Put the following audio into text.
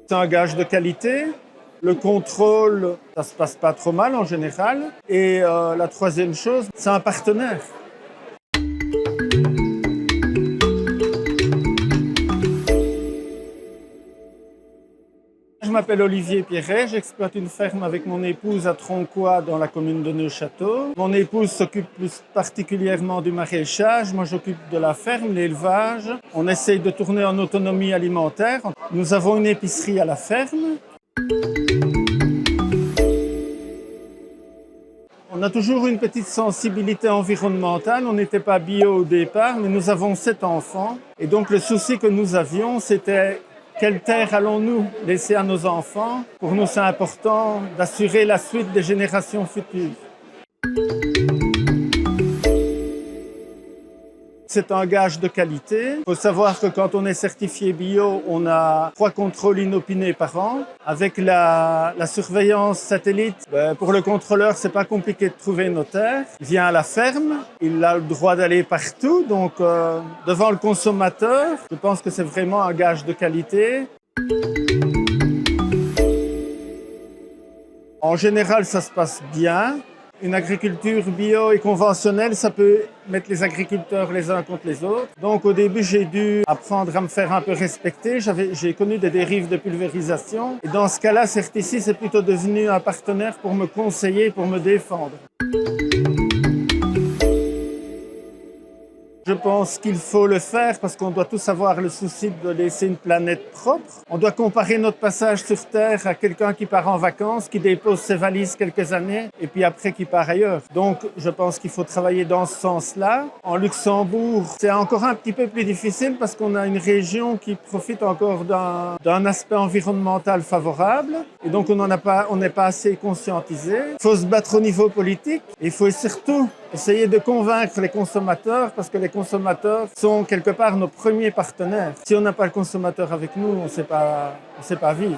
C'est un gage de qualité. Le contrôle, ça se passe pas trop mal en général. Et la troisième chose, c'est un partenaire. Je m'appelle Olivier Pierret, j'exploite une ferme avec mon épouse à Tronquoy dans la commune de Neufchâteau. Mon épouse s'occupe plus particulièrement du maraîchage, moi j'occupe de la ferme, l'élevage. On essaye de tourner en autonomie alimentaire. Nous avons une épicerie à la ferme. On a toujours une petite sensibilité environnementale. On n'était pas bio au départ, mais nous avons 7 enfants. Et donc le souci que nous avions, c'était quelle terre allons-nous laisser à nos enfants? Pour nous, c'est important d'assurer la suite des générations futures. C'est un gage de qualité. Il faut savoir que quand on est certifié bio, on a 3 contrôles inopinés par an. Avec la surveillance satellite, pour le contrôleur, c'est pas compliqué de trouver nos terres. Il vient à la ferme, il a le droit d'aller partout. Donc, devant le consommateur, je pense que c'est vraiment un gage de qualité. En général, ça se passe bien. Une agriculture bio et conventionnelle, ça peut mettre les agriculteurs les uns contre les autres. Donc au début, j'ai dû apprendre à me faire un peu respecter. J'ai connu des dérives de pulvérisation. Et dans ce cas-là, Certici, c'est plutôt devenu un partenaire pour me conseiller, pour me défendre. Je pense qu'il faut le faire parce qu'on doit tous avoir le souci de laisser une planète propre. On doit comparer notre passage sur Terre à quelqu'un qui part en vacances, qui dépose ses valises quelques années et puis après qui part ailleurs. Donc je pense qu'il faut travailler dans ce sens-là. En Luxembourg, c'est encore un petit peu plus difficile parce qu'on a une région qui profite encore d'un aspect environnemental favorable et donc on n'est pas assez conscientisé. Il faut se battre au niveau politique et il faut surtout essayer de convaincre les consommateurs parce que les consommateurs sont quelque part nos premiers partenaires. Si on n'a pas le consommateur avec nous, on ne sait pas vivre.